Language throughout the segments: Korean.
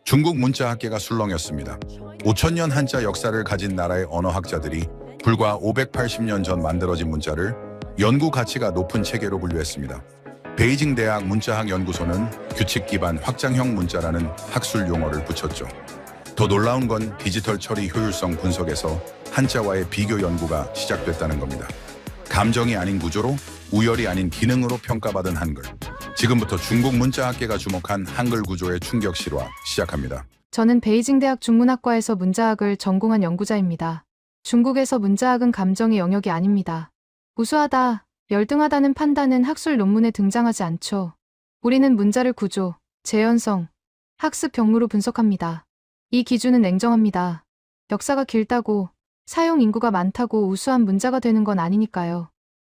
중국 문자학계가 술렁였습니다. 5천년 한자 역사를 가진 나라의 언어학자들이 불과 580년 전 만들어진 문자를 연구 가치가 높은 체계로 분류했습니다. 베이징 대학 문자학 연구소는 규칙 기반 확장형 문자라는 학술 용어를 붙였죠. 더 놀라운 건 디지털 처리 효율성 분석에서 한자와의 비교 연구가 시작됐다는 겁니다. 감정이 아닌 구조로, 우열이 아닌 기능으로 평가받은 한글. 지금부터 중국 문자학계가 주목한 한글 구조의 충격 실화 시작합니다. 저는 베이징 대학 중문학과에서 문자학을 전공한 연구자입니다. 중국에서 문자학은 감정의 영역이 아닙니다. 우수하다, 열등하다는 판단은 학술 논문에 등장하지 않죠. 우리는 문자를 구조, 재현성, 학습 경로로 분석합니다. 이 기준은 냉정합니다. 역사가 길다고, 사용 인구가 많다고 우수한 문자가 되는 건 아니니까요.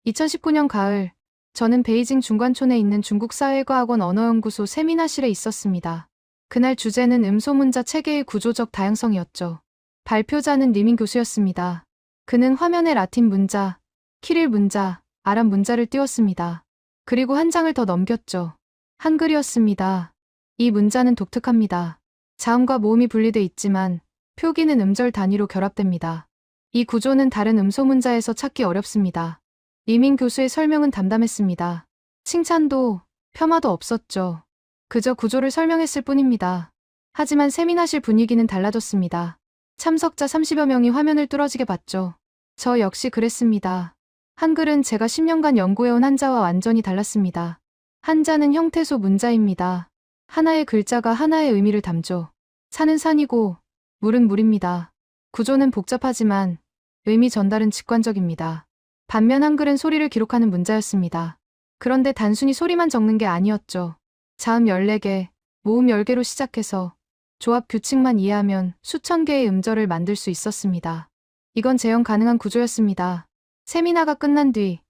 2019년 가을, 저는 베이징 중관촌에 있는 중국사회과학원 언어연구소 세미나실에 있었습니다. 그날 주제는 음소문자 체계의 구조적 다양성이었죠. 발표자는 리민 교수였습니다. 그는 화면에 라틴 문자, 키릴 문자, 아랍 문자를 띄웠습니다. 그리고 한 장을 더 넘겼죠. 한글이었습니다. 이 문자는 독특합니다. 자음과 모음이 분리돼 있지만 표기는 음절 단위로 결합됩니다. 이 구조는 다른 음소문자에서 찾기 어렵습니다. 리민 교수의 설명은 담담했습니다. 칭찬도 폄하도 없었죠. 그저 구조를 설명했을 뿐입니다. 하지만 세미나실 분위기는 달라졌습니다. 참석자 30여 명이 화면을 뚫어지게 봤죠. 저 역시 그랬습니다. 한글은 제가 10년간 연구해온 한자와 완전히 달랐습니다. 한자는 형태소 문자입니다. 하나의 글자가 하나의 의미를 담죠. 산은 산이고 물은 물입니다. 구조는 복잡하지만 의미 전달은 직관적입니다. 반면 한글은 소리를 기록하는 문자였습니다. 그런데 단순히 소리만 적는 게 아니었죠. 자음 14개, 모음 10개로 시작해서 조합 규칙만 이해하면 수천 개의 음절을 만들 수 있었습니다. 이건 재현 가능한 구조였습니다. 세미나가 끝난 뒤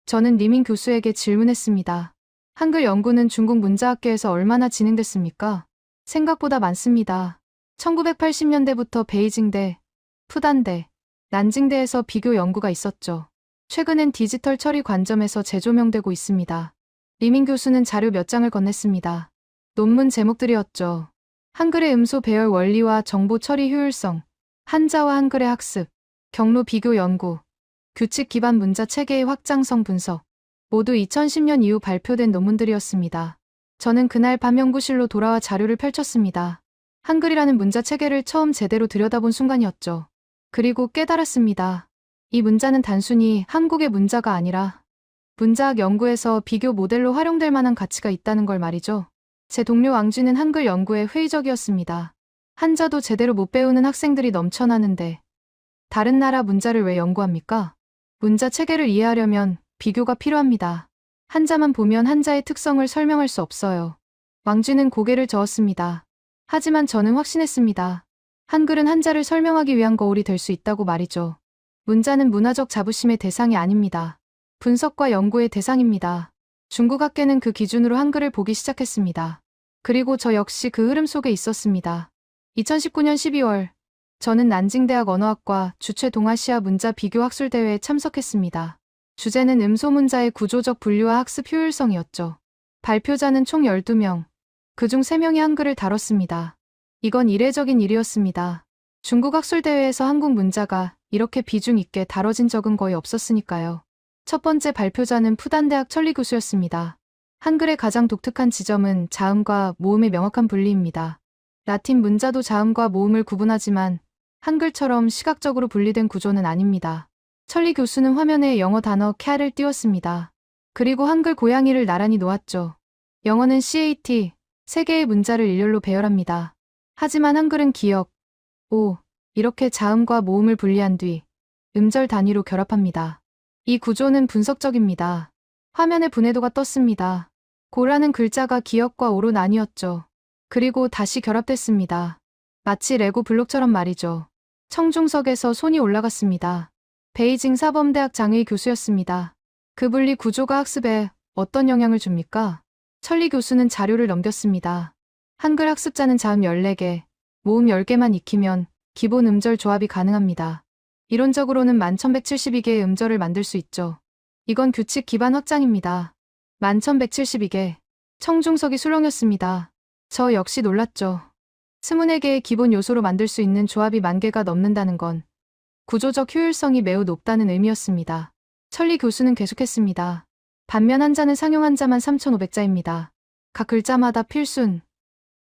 저는 리민 교수에게 질문했습니다. 한글 연구는 중국 문자학계에서 얼마나 진행됐습니까? 생각보다 많습니다. 1980년대부터 베이징대, 푸단대, 난징대에서 비교 연구가 있었죠. 최근엔 디지털 처리 관점에서 재조명되고 있습니다. 리민 교수는 자료 몇 장을 건넸습니다. 논문 제목들이었죠. 한글의 음소 배열 원리와 정보 처리 효율성, 한자와 한글의 학습, 경로 비교 연구, 규칙 기반 문자 체계의 확장성 분석, 모두 2010년 이후 발표된 논문들이었습니다. 저는 그날 밤 연구실로 돌아와 자료를 펼쳤습니다. 한글이라는 문자 체계를 처음 제대로 들여다본 순간이었죠. 그리고 깨달았습니다. 이 문자는 단순히 한국의 문자가 아니라 문자학 연구에서 비교 모델로 활용될 만한 가치가 있다는 걸 말이죠. 제 동료 왕쥐는 한글 연구에 회의적이었습니다. 한자도 제대로 못 배우는 학생들이 넘쳐나는데 다른 나라 문자를 왜 연구합니까? 문자 체계를 이해하려면 비교가 필요합니다. 한자만 보면 한자의 특성을 설명할 수 없어요. 왕쥐는 고개를 저었습니다. 하지만 저는 확신했습니다. 한글은 한자를 설명하기 위한 거울이 될 수 있다고 말이죠. 문자는 문화적 자부심의 대상이 아닙니다. 분석과 연구의 대상입니다. 중국 학계는 그 기준으로 한글을 보기 시작했습니다. 그리고 저 역시 그 흐름 속에 있었습니다. 2019년 12월, 저는 난징대학 언어학과 주최 동아시아 문자 비교 학술대회에 참석했습니다. 주제는 음소문자의 구조적 분류와 학습 효율성이었죠. 발표자는 총 12명, 그중 3명이 한글을 다뤘습니다. 이건 이례적인 일이었습니다. 중국 학술대회에서 한국 문자가 이렇게 비중 있게 다뤄진 적은 거의 없었으니까요. 첫 번째 발표자는 푸단대학 천리 교수였습니다. 한글의 가장 독특한 지점은 자음과 모음의 명확한 분리입니다. 라틴 문자도 자음과 모음을 구분하지만 한글처럼 시각적으로 분리된 구조는 아닙니다. 천리 교수는 화면에 영어 단어 cat을 띄웠습니다. 그리고 한글 고양이를 나란히 놓았죠. 영어는 CAT, 세 개의 문자를 일렬로 배열합니다. 하지만 한글은 기역, 오, 이렇게 자음과 모음을 분리한 뒤 음절 단위로 결합합니다. 이 구조는 분석적입니다. 화면에 분해도가 떴습니다. 고라는 글자가 기역과 오로 나뉘었죠. 그리고 다시 결합됐습니다. 마치 레고 블록처럼 말이죠. 청중석에서 손이 올라갔습니다. 베이징 사범대학 장의 교수였습니다. 그 분리 구조가 학습에 어떤 영향을 줍니까? 천리 교수는 자료를 넘겼습니다. 한글 학습자는 자음 14개, 모음 10개만 익히면 기본 음절 조합이 가능합니다. 이론적으로는 11,172개의 음절을 만들 수 있죠. 이건 규칙 기반 확장입니다. 11,172개. 청중석이 술렁였습니다. 저 역시 놀랐죠. 스문에게의 기본 요소로 만들 수 있는 조합이 10,000개가 넘는다는 건 구조적 효율성이 매우 높다는 의미였습니다. 천리 교수는 계속했습니다. 반면 한자는 상용 한자만 3,500자입니다. 각 글자마다 필순,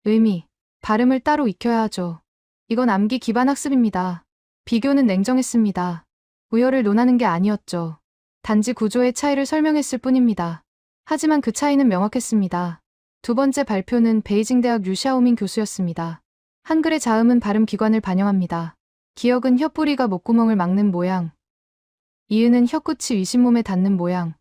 의미, 발음을 따로 익혀야 하죠. 이건 암기 기반 학습입니다. 비교는 냉정했습니다. 우열을 논하는 게 아니었죠. 단지 구조의 차이를 설명했을 뿐입니다. 하지만 그 차이는 명확했습니다. 두 번째 발표는 베이징 대학 류샤오밍 교수였습니다. 한글의 자음은 발음 기관을 반영합니다. 기역은 혀뿌리가 목구멍을 막는 모양, 이은은 혀끝이 위신몸에 닿는 모양,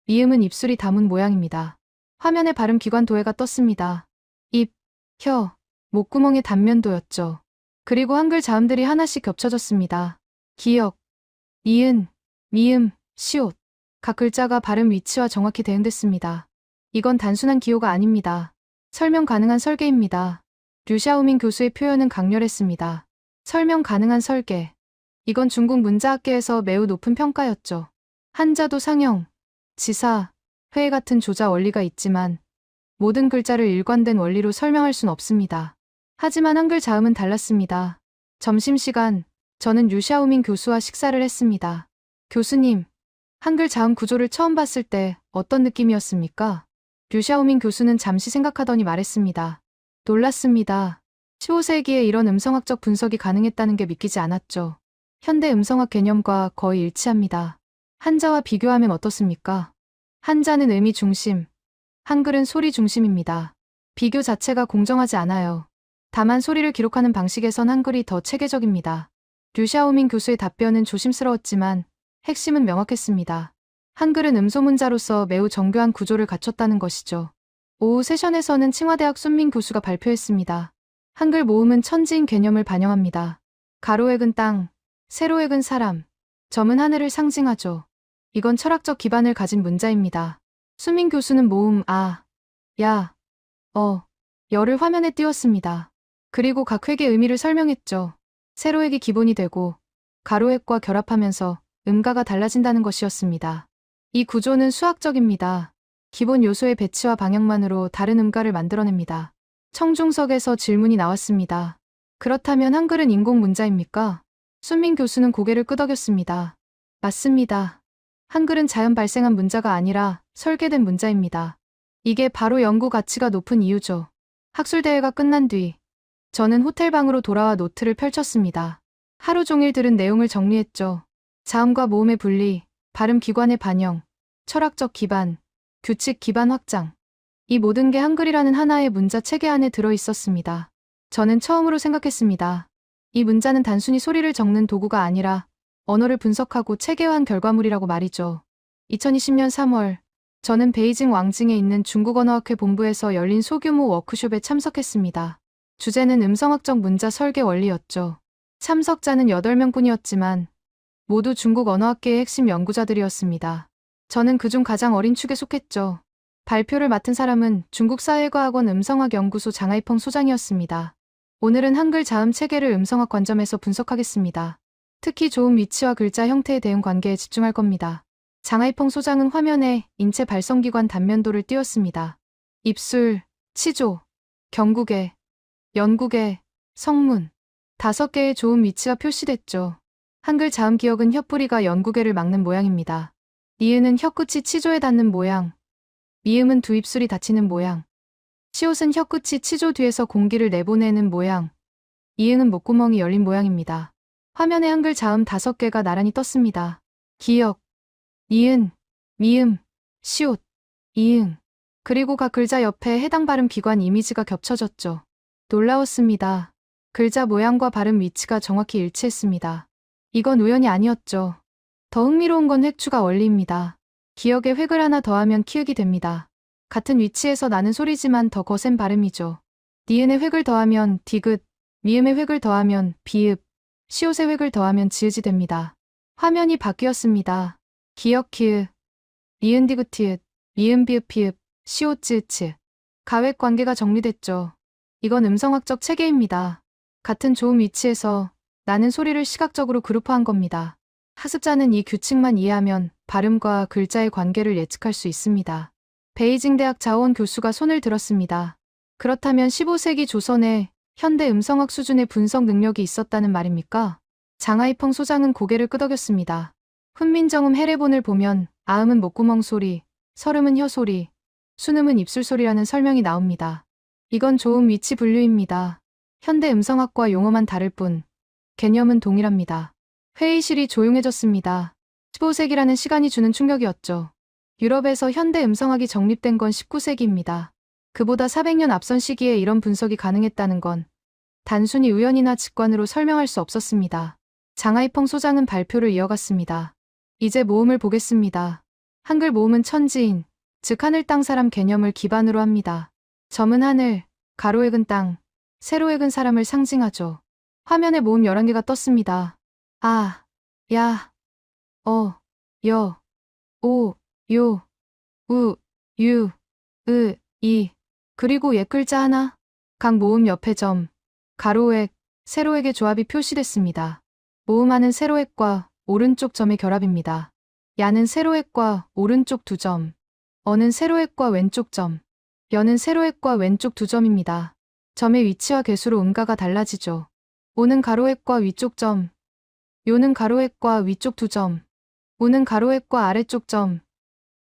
미음은 입술이 담은 모양입니다. 화면에 발음 기관 도해가 떴습니다. 입, 혀, 목구멍의 단면도였죠. 그리고 한글 자음들이 하나씩 겹쳐졌습니다. 기역, 이은, 미음, 시옷. 각 글자가 발음 위치와 정확히 대응됐습니다. 이건 단순한 기호가 아닙니다. 설명 가능한 설계입니다. 류샤오밍 교수의 표현은 강렬했습니다. 설명 가능한 설계. 이건 중국 문자학계에서 매우 높은 평가였죠. 한자도 상형, 지사, 회의 같은 조자 원리가 있지만 모든 글자를 일관된 원리로 설명할 순 없습니다. 하지만 한글 자음은 달랐습니다. 점심시간, 저는 류샤오밍 교수와 식사를 했습니다. 교수님, 한글 자음 구조를 처음 봤을 때 어떤 느낌이었습니까? 류샤오밍 교수는 잠시 생각하더니 말했습니다. 놀랐습니다. 15세기에 이런 음성학적 분석이 가능했다는 게 믿기지 않았죠. 현대 음성학 개념과 거의 일치합니다. 한자와 비교하면 어떻습니까? 한자는 의미 중심, 한글은 소리 중심입니다. 비교 자체가 공정하지 않아요. 다만 소리를 기록하는 방식에선 한글이 더 체계적입니다. 류샤오밍 교수의 답변은 조심스러웠지만 핵심은 명확했습니다. 한글은 음소문자로서 매우 정교한 구조를 갖췄다는 것이죠. 오후 세션에서는 칭화대학 순민 교수가 발표했습니다. 한글 모음은 천지인 개념을 반영합니다. 가로획은 땅, 세로획은 사람, 점은 하늘을 상징하죠. 이건 철학적 기반을 가진 문자입니다. 순민 교수는 모음 아, 야, 여를 화면에 띄웠습니다. 그리고 각 획의 의미를 설명했죠. 세로획이 기본이 되고 가로획과 결합하면서 음가가 달라진다는 것이었습니다. 이 구조는 수학적입니다. 기본 요소의 배치와 방향만으로 다른 음가를 만들어냅니다. 청중석에서 질문이 나왔습니다. 그렇다면 한글은 인공 문자입니까? 순민 교수는 고개를 끄덕였습니다. 맞습니다. 한글은 자연 발생한 문자가 아니라 설계된 문자입니다. 이게 바로 연구 가치가 높은 이유죠. 학술대회가 끝난 뒤 저는 호텔방으로 돌아와 노트를 펼쳤습니다. 하루 종일 들은 내용을 정리했죠. 자음과 모음의 분리, 발음 기관의 반영, 철학적 기반, 규칙 기반 확장. 이 모든 게 한글이라는 하나의 문자 체계 안에 들어 있었습니다. 저는 처음으로 생각했습니다. 이 문자는 단순히 소리를 적는 도구가 아니라 언어를 분석하고 체계화한 결과물이라고 말이죠. 2020년 3월, 저는 베이징 왕징에 있는 중국언어학회 본부에서 열린 소규모 워크숍에 참석했습니다. 주제는 음성학적 문자 설계 원리였죠. 참석자는 8명뿐이었지만 모두 중국 언어학계의 핵심 연구자들이었습니다. 저는 그중 가장 어린 축에 속했죠. 발표를 맡은 사람은 중국사회과학원 음성학연구소 장하이펑 소장이었습니다. 오늘은 한글 자음 체계를 음성학 관점에서 분석하겠습니다. 특히 좋은 위치와 글자 형태의 대응 관계에 집중할 겁니다. 장하이펑 소장은 화면에 인체 발성기관 단면도를 띄웠습니다. 입술, 치조, 경구개, 연구개, 성문. 5개의 좋은 위치가 표시됐죠. 한글 자음 기역은 혀뿌리가 연구개를 막는 모양입니다. 니은은 혀끝이 치조에 닿는 모양, 미음은 두 입술이 닫히는 모양, 시옷은 혀끝이 치조 뒤에서 공기를 내보내는 모양, 이응은 목구멍이 열린 모양입니다. 화면에 한글 자음 5개가 나란히 떴습니다. 기역, 니은, 미음, 시옷, 이응. 그리고 각 글자 옆에 해당 발음 기관 이미지가 겹쳐졌죠. 놀라웠습니다. 글자 모양과 발음 위치가 정확히 일치했습니다. 이건 우연이 아니었죠. 더 흥미로운 건 획추가 원리입니다. 기역에 획을 하나 더하면 키읔이 됩니다. 같은 위치에서 나는 소리지만 더 거센 발음이죠. 니은에 획을 더하면 디귿, 미음에 획을 더하면 비읍, 시옷에 획을 더하면 지읒이 됩니다. 화면이 바뀌었습니다. 기역 키읔, 니은 디귿 티읕, 미음 비읍 피읍, 시옷 지읒 치. 가획 관계가 정리됐죠. 이건 음성학적 체계입니다. 같은 좋은 위치에서 나는 소리를 시각적으로 그룹화한 겁니다. 학습자는 이 규칙만 이해하면 발음과 글자의 관계를 예측할 수 있습니다. 베이징 대학 자오원 교수가 손을 들었습니다. 그렇다면 15세기 조선에 현대 음성학 수준의 분석 능력이 있었다는 말입니까? 장하이펑 소장은 고개를 끄덕였습니다. 훈민정음 해례본을 보면 아음은 목구멍 소리, 설음은 혀 소리, 순음은 입술 소리라는 설명이 나옵니다. 이건 좋은 위치 분류입니다. 현대 음성학과 용어만 다를 뿐 개념은 동일합니다. 회의실이 조용해졌습니다. 15세기라는 시간이 주는 충격이었죠. 유럽에서 현대 음성학이 정립된 건 19세기입니다. 그보다 400년 앞선 시기에 이런 분석이 가능했다는 건 단순히 우연이나 직관으로 설명할 수 없었습니다. 장하이펑 소장은 발표를 이어갔습니다. 이제 모음을 보겠습니다. 한글 모음은 천지인, 즉 하늘 땅 사람 개념을 기반으로 합니다. 점은 하늘, 가로액은 땅, 세로액은 사람을 상징하죠. 화면에 모음 11개가 떴습니다. 아, 야, 어, 여, 오, 요, 우, 유, 으, 이, 그리고 옛 글자 하나. 각 모음 옆에 점, 가로액, 세로액의 조합이 표시됐습니다. 모음하는 세로액과 오른쪽 점의 결합입니다. 야는 세로액과 오른쪽 2점, 어는 세로액과 왼쪽 점, 여는 세로액과 왼쪽 2점입니다. 점의 위치와 개수로 음가가 달라지죠. 오는 가로액과 위쪽 점, 요는 가로액과 위쪽 2점, 우는 가로액과 아래쪽 점,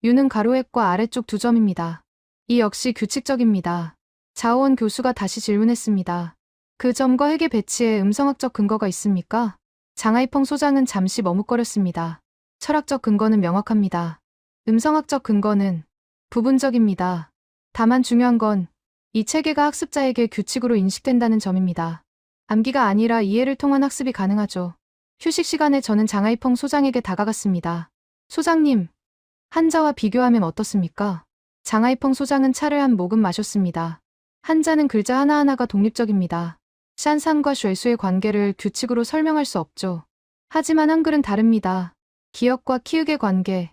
유는 가로액과 아래쪽 2점입니다. 이 역시 규칙적입니다. 자오원 교수가 다시 질문했습니다. 그 점과 핵의 배치에 음성학적 근거가 있습니까? 장하이펑 소장은 잠시 머뭇거렸습니다. 철학적 근거는 명확합니다. 음성학적 근거는 부분적입니다. 다만 중요한 건 이 체계가 학습자에게 규칙으로 인식된다는 점입니다. 암기가 아니라 이해를 통한 학습이 가능하죠. 휴식 시간에 저는 장하이펑 소장에게 다가갔습니다. 소장님, 한자와 비교하면 어떻습니까? 장하이펑 소장은 차를 한 모금 마셨습니다. 한자는 글자 하나하나가 독립적입니다. 샨산과 쉐수의 관계를 규칙으로 설명할 수 없죠. 하지만 한글은 다릅니다. 기역과 키읔의 관계,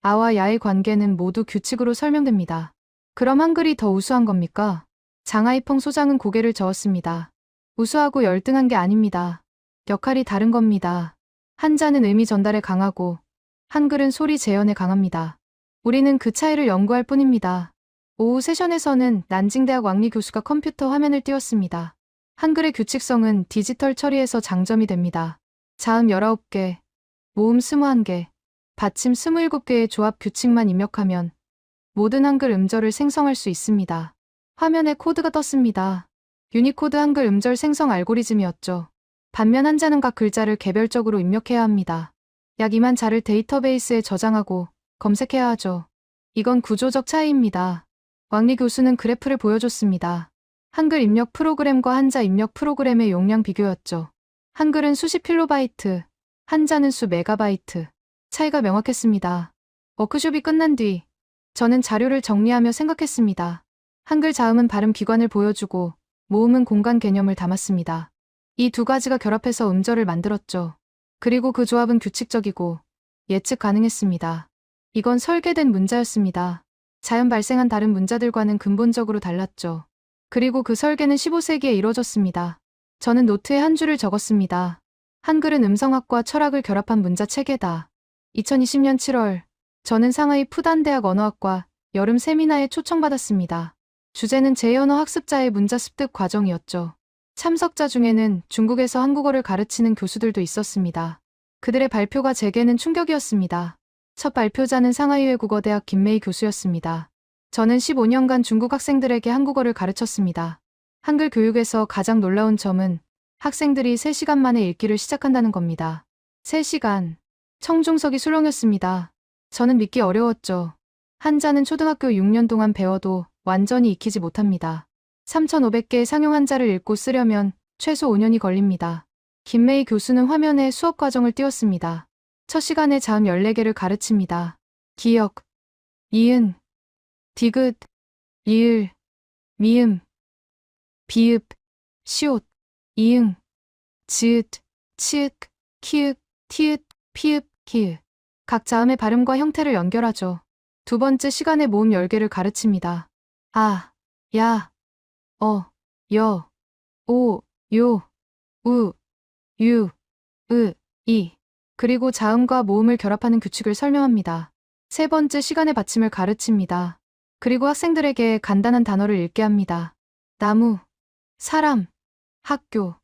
아와 야의 관계는 모두 규칙으로 설명됩니다. 그럼 한글이 더 우수한 겁니까? 장하이펑 소장은 고개를 저었습니다. 우수하고 열등한 게 아닙니다. 역할이 다른 겁니다. 한자는 의미 전달에 강하고 한글은 소리 재현에 강합니다. 우리는 그 차이를 연구할 뿐입니다. 오후 세션에서는 난징대학 왕리 교수가 컴퓨터 화면을 띄웠습니다. 한글의 규칙성은 디지털 처리에서 장점이 됩니다. 자음 19개, 모음 21개, 받침 27개의 조합 규칙만 입력하면 모든 한글 음절을 생성할 수 있습니다. 화면에 코드가 떴습니다. 유니코드 한글 음절 생성 알고리즘이었죠. 반면 한자는 각 글자를 개별적으로 입력해야 합니다. 약 2만 자를 데이터베이스에 저장하고 검색해야 하죠. 이건 구조적 차이입니다. 왕리 교수는 그래프를 보여줬습니다. 한글 입력 프로그램과 한자 입력 프로그램의 용량 비교였죠. 한글은 수십 킬로바이트, 한자는 수 메가바이트. 차이가 명확했습니다. 워크숍이 끝난 뒤 저는 자료를 정리하며 생각했습니다. 한글 자음은 발음 기관을 보여주고 모음은 공간 개념을 담았습니다. 이 두 가지가 결합해서 음절을 만들었죠. 그리고 그 조합은 규칙적이고 예측 가능했습니다. 이건 설계된 문자였습니다. 자연 발생한 다른 문자들과는 근본적으로 달랐죠. 그리고 그 설계는 15세기에 이루어졌습니다. 저는 노트에 한 줄을 적었습니다. 한글은 음성학과 철학을 결합한 문자 체계다. 2020년 7월, 저는 상하이 푸단대학 언어학과 여름 세미나에 초청받았습니다. 주제는 제2언어 학습자의 문자 습득 과정이었죠. 참석자 중에는 중국에서 한국어를 가르치는 교수들도 있었습니다. 그들의 발표가 제게는 충격이었습니다. 첫 발표자는 상하이 외국어대학 김메이 교수였습니다. 저는 15년간 중국 학생들에게 한국어를 가르쳤습니다. 한글 교육에서 가장 놀라운 점은 학생들이 3시간 만에 읽기를 시작한다는 겁니다. 3시간. 청중석이 술렁였습니다. 저는 믿기 어려웠죠. 한자는 초등학교 6년 동안 배워도 완전히 익히지 못합니다. 3,500개의 상용 한자를 읽고 쓰려면 최소 5년이 걸립니다. 김메이 교수는 화면에 수업 과정을 띄웠습니다. 첫 시간에 자음 14개를 가르칩니다. 기역, 이은, 디귿, 리을, 미음, 비읍, 시옷, 이응, 지읒, 치읒, 키읔, 티읒, 피읍, 키읔. 각 자음의 발음과 형태를 연결하죠. 두 번째 시간에 모음 10개를 가르칩니다. 아, 야, 어, 여, 오, 요, 우, 유, 으, 이. 그리고 자음과 모음을 결합하는 규칙을 설명합니다. 세 번째 시간에 받침을 가르칩니다. 그리고 학생들에게 간단한 단어를 읽게 합니다. 나무, 사람, 학교,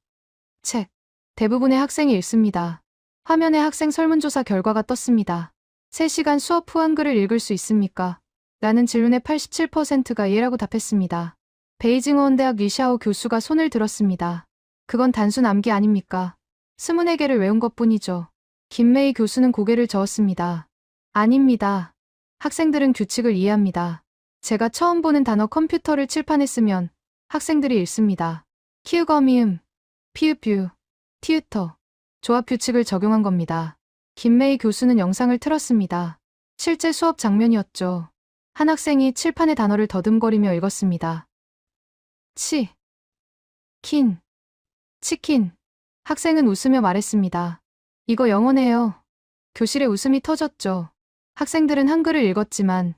책. 대부분의 학생이 읽습니다. 화면에 학생 설문조사 결과가 떴습니다. 3시간 수업 후 한글을 읽을 수 있습니까? 라는 질문에 87%가 예라고 답했습니다. 베이징 어원대학 리샤오 교수가 손을 들었습니다. 그건 단순 암기 아닙니까? 24개를 외운 것뿐이죠. 김메이 교수는 고개를 저었습니다. 아닙니다. 학생들은 규칙을 이해합니다. 제가 처음 보는 단어 컴퓨터를 칠판에 쓰면 학생들이 읽습니다. 키읔어미음, 피읍뷰, 티유터. 조합 규칙을 적용한 겁니다. 김메이 교수는 영상을 틀었습니다. 실제 수업 장면이었죠. 한 학생이 칠판의 단어를 더듬거리며 읽었습니다. 킨, 치킨. 학생은 웃으며 말했습니다. 이거 영어네요. 교실에 웃음이 터졌죠. 학생들은 한글을 읽었지만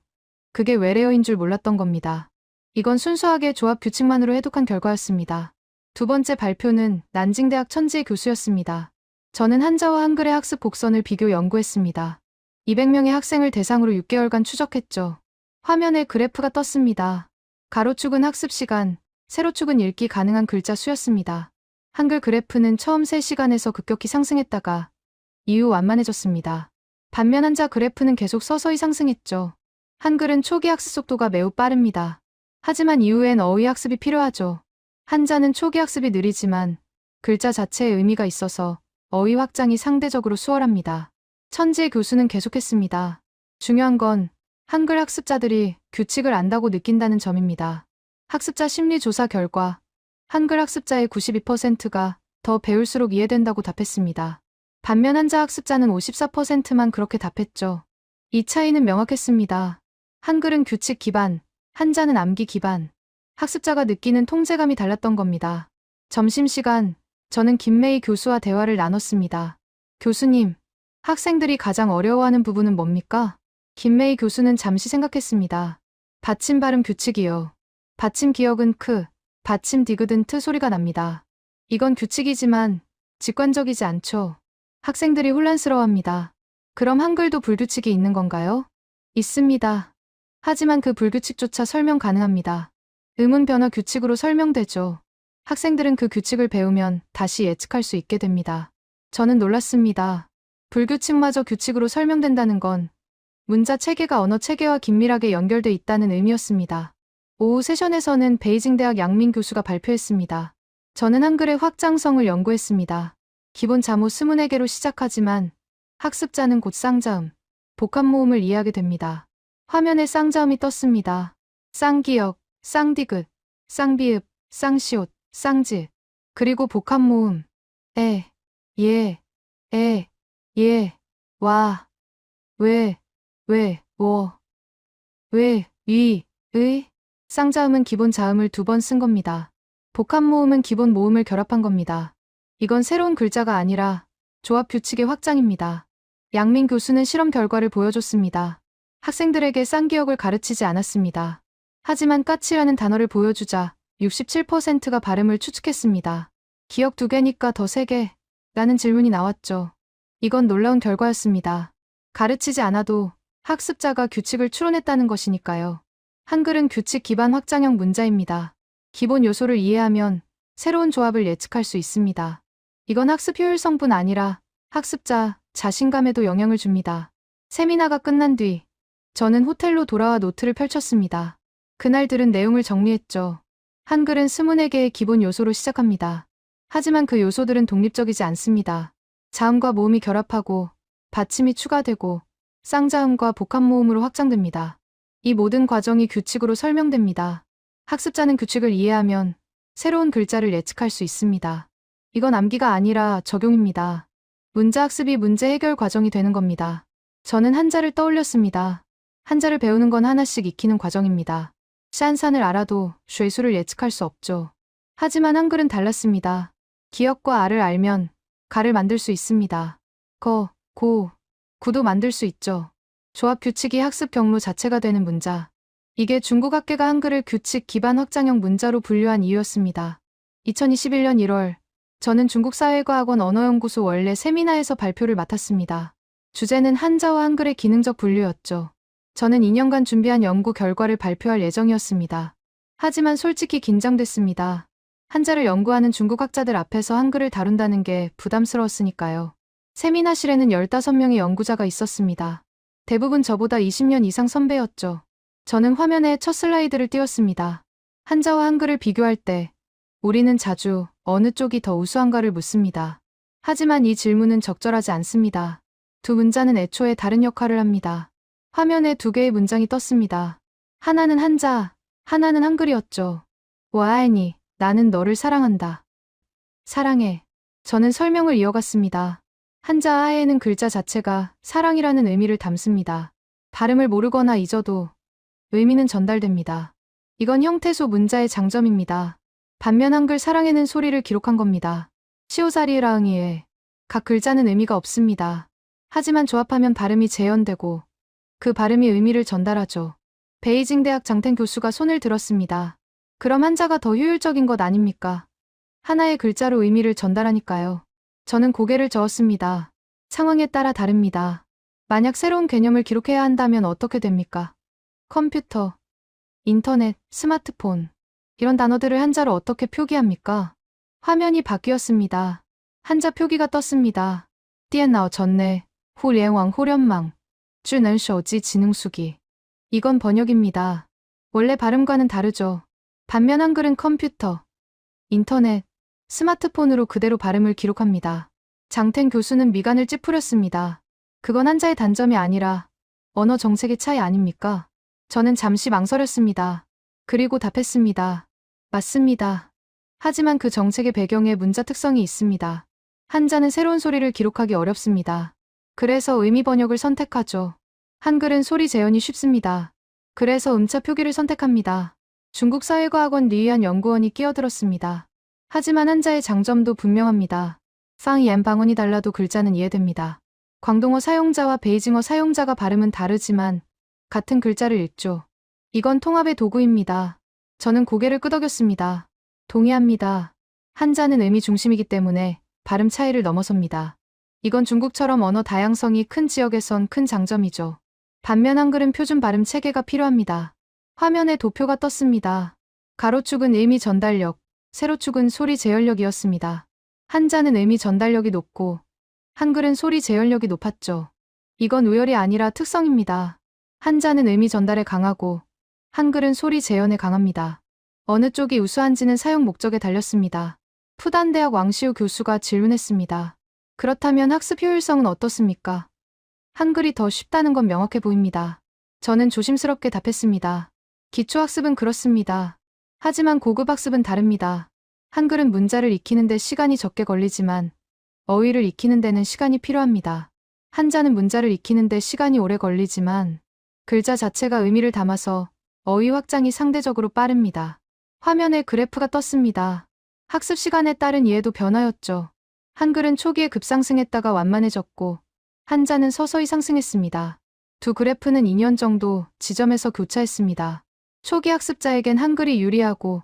그게 외래어인 줄 몰랐던 겁니다. 이건 순수하게 조합 규칙만으로 해독한 결과였습니다. 두 번째 발표는 난징대학 천지의 교수였습니다. 저는 한자와 한글의 학습 곡선을 비교 연구했습니다. 200명의 학생을 대상으로 6개월간 추적했죠. 화면에 그래프가 떴습니다. 가로축은 학습 시간, 세로축은 읽기 가능한 글자 수였습니다. 한글 그래프는 처음 3시간에서 급격히 상승했다가 이후 완만해졌습니다. 반면 한자 그래프는 계속 서서히 상승했죠. 한글은 초기 학습 속도가 매우 빠릅니다. 하지만 이후엔 어휘 학습이 필요하죠. 한자는 초기 학습이 느리지만 글자 자체에 의미가 있어서 어휘 확장이 상대적으로 수월합니다. 천지의 교수는 계속했습니다. 중요한 건 한글 학습자들이 규칙을 안다고 느낀다는 점입니다. 학습자 심리 조사 결과 한글 학습자의 92%가 더 배울수록 이해된다고 답했습니다. 반면 한자 학습자는 54%만 그렇게 답했죠. 이 차이는 명확했습니다. 한글은 규칙 기반, 한자는 암기 기반. 학습자가 느끼는 통제감이 달랐던 겁니다. 점심시간, 저는 김메이 교수와 대화를 나눴습니다. 교수님, 학생들이 가장 어려워하는 부분은 뭡니까? 김메이 교수는 잠시 생각했습니다. 받침 발음 규칙이요. 받침 기억은 크, 받침 디귿은 트 소리가 납니다. 이건 규칙이지만 직관적이지 않죠. 학생들이 혼란스러워합니다. 그럼 한글도 불규칙이 있는 건가요? 있습니다. 하지만 그 불규칙조차 설명 가능합니다. 음운 변화 규칙으로 설명되죠. 학생들은 그 규칙을 배우면 다시 예측할 수 있게 됩니다. 저는 놀랐습니다. 불규칙마저 규칙으로 설명된다는 건 문자 체계가 언어 체계와 긴밀하게 연결돼 있다는 의미였습니다. 오후 세션에서는 베이징대학 양민 교수가 발표했습니다. 저는 한글의 확장성을 연구했습니다. 기본 자모 24개로 시작하지만 학습자는 곧 쌍자음, 복합 모음을 이해하게 됩니다. 화면에 쌍자음이 떴습니다. 쌍기역, 쌍디귿, 쌍비읍, 쌍시옷, 쌍지, 그리고 복합 모음, 에, 예, 와, 왜, 워, 왜, 의. 쌍자음은 기본 자음을 2번 쓴 겁니다. 복합 모음은 기본 모음을 결합한 겁니다. 이건 새로운 글자가 아니라 조합 규칙의 확장입니다. 양민 교수는 실험 결과를 보여줬습니다. 학생들에게 쌍기역을 가르치지 않았습니다. 하지만 까치라는 단어를 보여주자 67%가 발음을 추측했습니다. 기억 2개니까 더 3개? 라는 질문이 나왔죠. 이건 놀라운 결과였습니다. 가르치지 않아도 학습자가 규칙을 추론했다는 것이니까요. 한글은 규칙 기반 확장형 문자입니다. 기본 요소를 이해하면 새로운 조합을 예측할 수 있습니다. 이건 학습 효율성뿐 아니라 학습자 자신감에도 영향을 줍니다. 세미나가 끝난 뒤 저는 호텔로 돌아와 노트를 펼쳤습니다. 그날 들은 내용을 정리했죠. 한글은 24개의 기본 요소로 시작합니다. 하지만 그 요소들은 독립적이지 않습니다. 자음과 모음이 결합하고 받침이 추가되고 쌍자음과 복합 모음으로 확장됩니다. 이 모든 과정이 규칙으로 설명됩니다. 학습자는 규칙을 이해하면 새로운 글자를 예측할 수 있습니다. 이건 암기가 아니라 적용입니다. 문자 학습이 문제 해결 과정이 되는 겁니다. 저는 한자를 떠올렸습니다. 한자를 배우는 건 하나씩 익히는 과정입니다. 샨산을 알아도 쇠수를 예측할 수 없죠. 하지만 한글은 달랐습니다. 기역과 알을 알면 가를 만들 수 있습니다. 거, 고, 구도 만들 수 있죠. 조합 규칙이 학습 경로 자체가 되는 문자. 이게 중국 학계가 한글을 규칙 기반 확장형 문자로 분류한 이유였습니다. 2021년 1월, 저는 중국사회과학원 언어연구소 원래 세미나에서 발표를 맡았습니다. 주제는 한자와 한글의 기능적 분류였죠. 저는 2년간 준비한 연구 결과를 발표할 예정이었습니다. 하지만 솔직히 긴장됐습니다. 한자를 연구하는 중국 학자들 앞에서 한글을 다룬다는 게 부담스러웠으니까요. 세미나실에는 15명의 연구자가 있었습니다. 대부분 저보다 20년 이상 선배였죠. 저는 화면에 첫 슬라이드를 띄웠습니다. 한자와 한글을 비교할 때 우리는 자주 어느 쪽이 더 우수한가를 묻습니다. 하지만 이 질문은 적절하지 않습니다. 두 문자는 애초에 다른 역할을 합니다. 화면에 두 개의 문장이 떴습니다. 하나는 한자, 하나는 한글이었죠. 와아니, 나는 너를 사랑한다. 사랑해. 저는 설명을 이어갔습니다. 한자 아에는 글자 자체가 사랑이라는 의미를 담습니다. 발음을 모르거나 잊어도 의미는 전달됩니다. 이건 형태소 문자의 장점입니다. 반면 한글 사랑에는 소리를 기록한 겁니다. 시오자리라응이에 각 글자는 의미가 없습니다. 하지만 조합하면 발음이 재현되고 그 발음이 의미를 전달하죠. 베이징 대학 장텐 교수가 손을 들었습니다. 그럼 한자가 더 효율적인 것 아닙니까? 하나의 글자로 의미를 전달하니까요. 저는 고개를 저었습니다. 상황에 따라 다릅니다. 만약 새로운 개념을 기록해야 한다면 어떻게 됩니까? 컴퓨터, 인터넷, 스마트폰 이런 단어들을 한자로 어떻게 표기합니까? 화면이 바뀌었습니다. 한자 표기가 떴습니다. 电脑 전내, 후리행왕 호련망, 智能手机 지능수기. 이건 번역입니다. 원래 발음과는 다르죠. 반면 한글은 컴퓨터, 인터넷, 스마트폰으로 그대로 발음을 기록합니다. 장텐 교수는 미간을 찌푸렸습니다. 그건 한자의 단점이 아니라 언어 정책의 차이 아닙니까? 저는 잠시 망설였습니다. 그리고 답했습니다. 맞습니다. 하지만 그 정책의 배경에 문자 특성이 있습니다. 한자는 새로운 소리를 기록하기 어렵습니다. 그래서 의미 번역을 선택하죠. 한글은 소리 재현이 쉽습니다. 그래서 음차 표기를 선택합니다. 중국 사회과학원 리위안 연구원이 끼어들었습니다. 하지만 한자의 장점도 분명합니다. 팡이엔 방언이 달라도 글자는 이해됩니다. 광동어 사용자와 베이징어 사용자가 발음은 다르지만 같은 글자를 읽죠. 이건 통합의 도구입니다. 저는 고개를 끄덕였습니다. 동의합니다. 한자는 의미 중심이기 때문에 발음 차이를 넘어섭니다. 이건 중국처럼 언어 다양성이 큰 지역에선 큰 장점이죠. 반면 한글은 표준 발음 체계가 필요합니다. 화면에 도표가 떴습니다. 가로축은 의미 전달력, 세로축은 소리 재현력이었습니다. 한자는 의미 전달력이 높고 한글은 소리 재현력이 높았죠. 이건 우열이 아니라 특성입니다. 한자는 의미 전달에 강하고 한글은 소리 재현에 강합니다. 어느 쪽이 우수한지는 사용 목적에 달렸습니다. 푸단대학 왕시우 교수가 질문했습니다. 그렇다면 학습 효율성은 어떻습니까? 한글이 더 쉽다는 건 명확해 보입니다. 저는 조심스럽게 답했습니다. 기초학습은 그렇습니다. 하지만 고급학습은 다릅니다. 한글은 문자를 익히는데 시간이 적게 걸리지만 어휘를 익히는 데는 시간이 필요합니다. 한자는 문자를 익히는데 시간이 오래 걸리지만 글자 자체가 의미를 담아서 어휘 확장이 상대적으로 빠릅니다. 화면에 그래프가 떴습니다. 학습 시간에 따른 이해도 변화였죠. 한글은 초기에 급상승했다가 완만해졌고 한자는 서서히 상승했습니다. 두 그래프는 2년 정도 지점에서 교차했습니다. 초기 학습자에겐 한글이 유리하고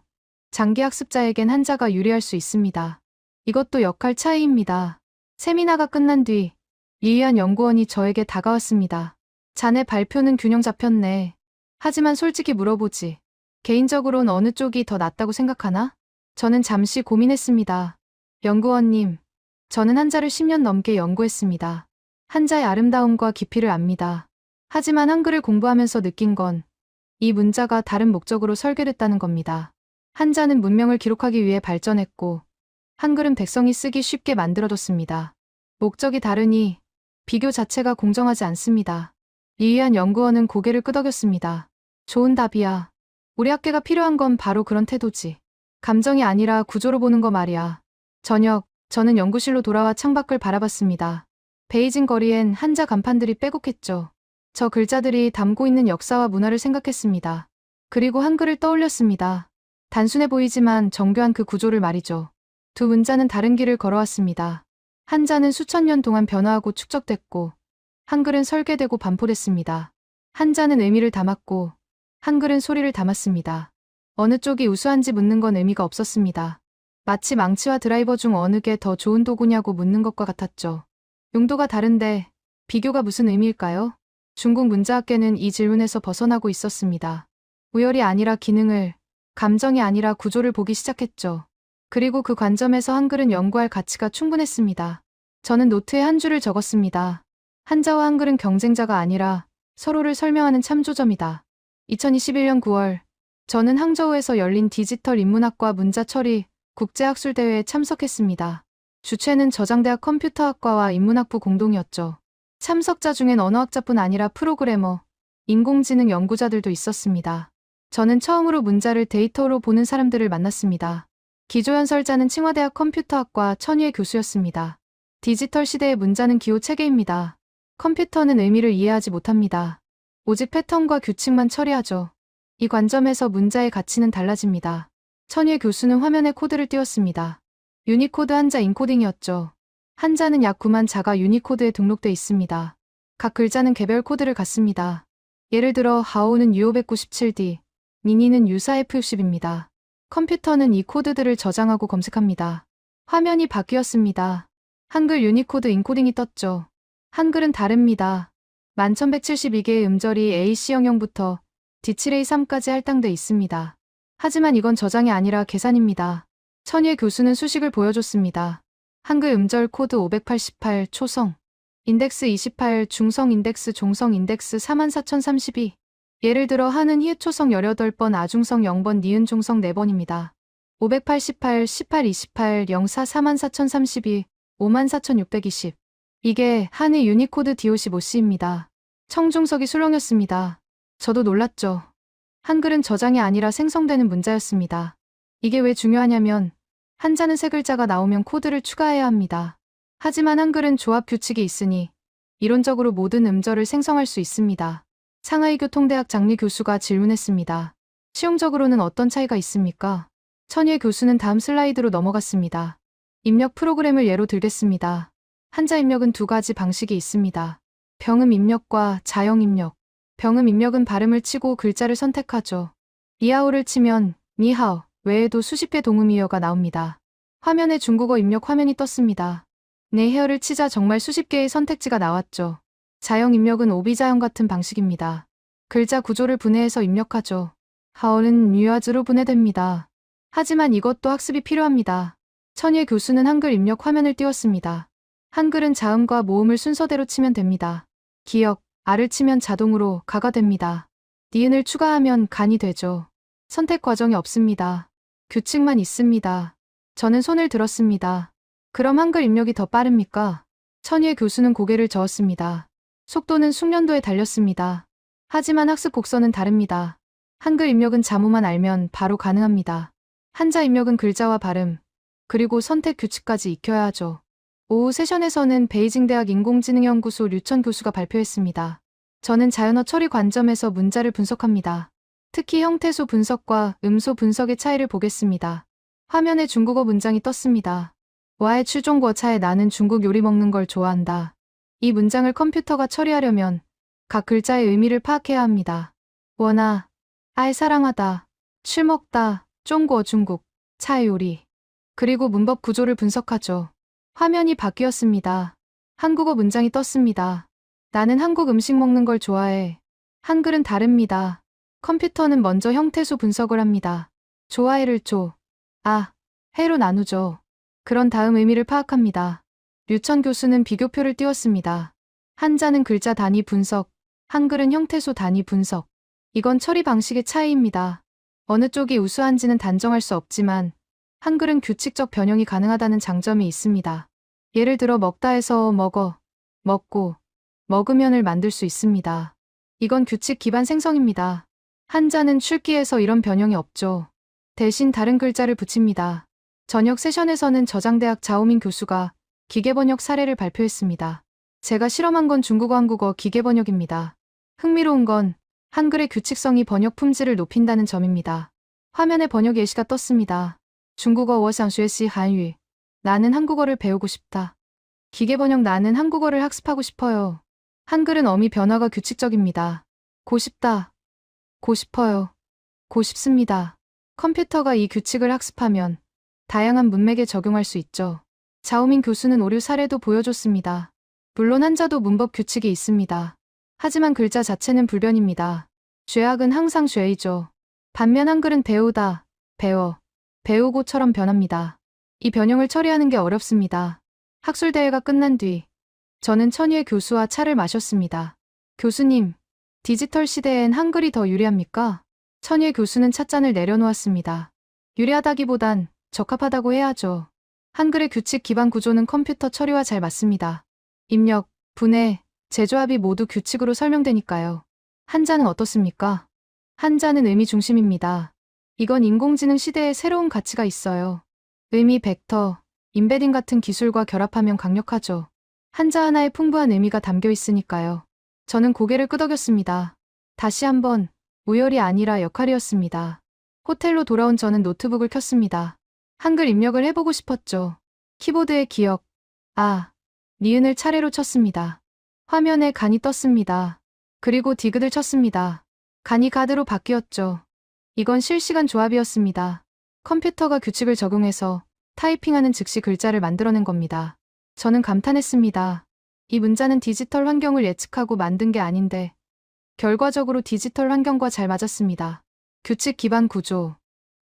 장기 학습자에겐 한자가 유리할 수 있습니다. 이것도 역할 차이입니다. 세미나가 끝난 뒤 리위안 연구원이 저에게 다가왔습니다. 자네 발표는 균형 잡혔네. 하지만 솔직히 물어보지. 개인적으론 어느 쪽이 더 낫다고 생각하나? 저는 잠시 고민했습니다. 연구원님, 저는 한자를 10년 넘게 연구했습니다. 한자의 아름다움과 깊이를 압니다. 하지만 한글을 공부하면서 느낀 건 이 문자가 다른 목적으로 설계됐다는 겁니다. 한자는 문명을 기록하기 위해 발전했고 한글은 백성이 쓰기 쉽게 만들어뒀습니다. 목적이 다르니 비교 자체가 공정하지 않습니다. 리위안 연구원은 고개를 끄덕였습니다. 좋은 답이야. 우리 학계가 필요한 건 바로 그런 태도지. 감정이 아니라 구조로 보는 거 말이야. 저는 연구실로 돌아와 창밖을 바라봤습니다. 베이징 거리엔 한자 간판들이 빼곡했죠. 저 글자들이 담고 있는 역사와 문화를 생각했습니다. 그리고 한글을 떠올렸습니다. 단순해 보이지만 정교한 그 구조를 말이죠. 두 문자는 다른 길을 걸어왔습니다. 한자는 수천 년 동안 변화하고 축적됐고 한글은 설계되고 반포됐습니다. 한자는 의미를 담았고 한글은 소리를 담았습니다. 어느 쪽이 우수한지 묻는 건 의미가 없었습니다. 마치 망치와 드라이버 중 어느 게 더 좋은 도구냐고 묻는 것과 같았죠. 용도가 다른데 비교가 무슨 의미일까요? 중국 문자학계는 이 질문에서 벗어나고 있었습니다. 우열이 아니라 기능을, 감정이 아니라 구조를 보기 시작했죠. 그리고 그 관점에서 한글은 연구할 가치가 충분했습니다. 저는 노트에 한 줄을 적었습니다. 한자와 한글은 경쟁자가 아니라 서로를 설명하는 참조점이다. 2021년 9월, 저는 항저우에서 열린 디지털 인문학과 문자처리 국제학술대회에 참석했습니다. 주최는 저장대학 컴퓨터학과와 인문학부 공동이었죠. 참석자 중엔 언어학자뿐 아니라 프로그래머, 인공지능 연구자들도 있었습니다. 저는 처음으로 문자를 데이터로 보는 사람들을 만났습니다. 기조연설자는 칭화대학 컴퓨터학과 천희애 교수였습니다. 디지털 시대의 문자는 기호 체계입니다. 컴퓨터는 의미를 이해하지 못합니다. 오직 패턴과 규칙만 처리하죠. 이 관점에서 문자의 가치는 달라집니다. 천희애 교수는 화면에 코드를 띄웠습니다. 유니코드 한자 인코딩이었죠. 한자는 약 9만 자가 유니코드에 등록돼 있습니다. 각 글자는 개별 코드를 갖습니다. 예를 들어 하오는 U597D, 니니는 U4F60입니다. 컴퓨터는 이 코드들을 저장하고 검색합니다. 화면이 바뀌었습니다. 한글 유니코드 인코딩이 떴죠. 한글은 다릅니다. 1172개의 음절이 AC 영영부터 D7A3까지 할당돼 있습니다. 하지만 이건 저장이 아니라 계산입니다. 천희애 교수는 수식을 보여줬습니다. 한글 음절 코드 588 초성, 인덱스 28 중성 인덱스 종성 인덱스 44032. 예를 들어 한은 히읗 초성 18번 아중성 0번 니은 중성 4번입니다. 588 18 28 04 44032 54620. 이게 한의 유니코드 D55C입니다. 청중석이 술렁였습니다. 저도 놀랐죠. 한글은 저장이 아니라 생성되는 문자였습니다. 이게 왜 중요하냐면 한자는 세 글자가 나오면 코드를 추가해야 합니다. 하지만 한글은 조합 규칙이 있으니 이론적으로 모든 음절을 생성할 수 있습니다. 상하이 교통대학 장리 교수가 질문했습니다. 실용적으로는 어떤 차이가 있습니까? 천희애 교수는 다음 슬라이드로 넘어갔습니다. 입력 프로그램을 예로 들겠습니다. 한자 입력은 두 가지 방식이 있습니다. 병음 입력과 자영 입력. 병음 입력은 발음을 치고 글자를 선택하죠. 니하오를 치면 니하오 외에도 수십 개 동음이어가 나옵니다. 화면에 중국어 입력 화면이 떴습니다. 네 헤어를 치자 정말 수십 개의 선택지가 나왔죠. 자영 입력은 오비자형 같은 방식입니다. 글자 구조를 분해해서 입력하죠. 하오는 뉴아즈로 분해됩니다. 하지만 이것도 학습이 필요합니다. 천희애 교수는 한글 입력 화면을 띄웠습니다. 한글은 자음과 모음을 순서대로 치면 됩니다. 기역, 아를 치면 자동으로 가가 됩니다. 니은을 추가하면 간이 되죠. 선택 과정이 없습니다. 규칙만 있습니다. 저는 손을 들었습니다. 그럼 한글 입력이 더 빠릅니까? 천희애 교수는 고개를 저었습니다. 속도는 숙련도에 달렸습니다. 하지만 학습 곡선은 다릅니다. 한글 입력은 자모만 알면 바로 가능합니다. 한자 입력은 글자와 발음, 그리고 선택 규칙까지 익혀야 하죠. 오후 세션에서는 베이징대학 인공지능연구소 류천 교수가 발표했습니다. 저는 자연어 처리 관점에서 문자를 분석합니다. 특히 형태소 분석과 음소 분석의 차이를 보겠습니다. 화면에 중국어 문장이 떴습니다. 와의 추종거차에 나는 중국 요리 먹는 걸 좋아한다. 이 문장을 컴퓨터가 처리하려면 각 글자의 의미를 파악해야 합니다. 원아, 아이 사랑하다, 출 먹다, 쫑거 중국, 차의 요리. 그리고 문법 구조를 분석하죠. 화면이 바뀌었습니다. 한국어 문장이 떴습니다. 나는 한국 음식 먹는 걸 좋아해. 한글은 다릅니다. 컴퓨터는 먼저 형태소 분석을 합니다. 좋아해를 조, 아, 해로 나누죠. 그런 다음 의미를 파악합니다. 류천 교수는 비교표를 띄웠습니다. 한자는 글자 단위 분석, 한글은 형태소 단위 분석. 이건 처리 방식의 차이입니다. 어느 쪽이 우수한지는 단정할 수 없지만 한글은 규칙적 변형이 가능하다는 장점이 있습니다. 예를 들어 먹다에서 먹어, 먹고, 먹으면을 만들 수 있습니다. 이건 규칙 기반 생성입니다. 한자는 출기에서 이런 변형이 없죠. 대신 다른 글자를 붙입니다. 저녁 세션에서는 저장대학 자오민 교수가 기계번역 사례를 발표했습니다. 제가 실험한 건 중국어 한국어 기계번역입니다. 흥미로운 건 한글의 규칙성이 번역 품질을 높인다는 점입니다. 화면에 번역 예시가 떴습니다. 중국어 我想学习韩语. 나는 한국어를 배우고 싶다. 기계번역 나는 한국어를 학습하고 싶어요. 한글은 어미 변화가 규칙적입니다. 고 싶다. 고 싶어요. 고 싶습니다. 컴퓨터가 이 규칙을 학습하면 다양한 문맥에 적용할 수 있죠. 자오민 교수는 오류 사례도 보여줬습니다. 물론 한자도 문법 규칙이 있습니다. 하지만 글자 자체는 불변입니다. 죄악은 항상 죄이죠. 반면 한글은 배우다, 배워, 배우고처럼 변합니다. 이 변형을 처리하는 게 어렵습니다. 학술대회가 끝난 뒤 저는 천희의 교수와 차를 마셨습니다. 교수님, 디지털 시대엔 한글이 더 유리합니까? 천희의 교수는 찻잔을 내려놓았습니다. 유리하다기보단 적합하다고 해야죠. 한글의 규칙 기반 구조는 컴퓨터 처리와 잘 맞습니다. 입력, 분해, 재조합이 모두 규칙으로 설명되니까요. 한자는 어떻습니까? 한자는 의미 중심입니다. 이건 인공지능 시대에 새로운 가치가 있어요. 의미 벡터, 인베딩 같은 기술과 결합하면 강력하죠. 한자 하나에 풍부한 의미가 담겨 있으니까요. 저는 고개를 끄덕였습니다. 다시 한번 우열이 아니라 역할이었습니다. 호텔로 돌아온 저는 노트북을 켰습니다. 한글 입력을 해보고 싶었죠. 키보드의 기억, 니은을 차례로 쳤습니다. 화면에 간이 떴습니다. 그리고 디귿을 쳤습니다. 간이 가드로 바뀌었죠. 이건 실시간 조합이었습니다. 컴퓨터가 규칙을 적용해서 타이핑하는 즉시 글자를 만들어낸 겁니다. 저는 감탄했습니다. 이 문자는 디지털 환경을 예측하고 만든 게 아닌데 결과적으로 디지털 환경과 잘 맞았습니다. 규칙 기반 구조.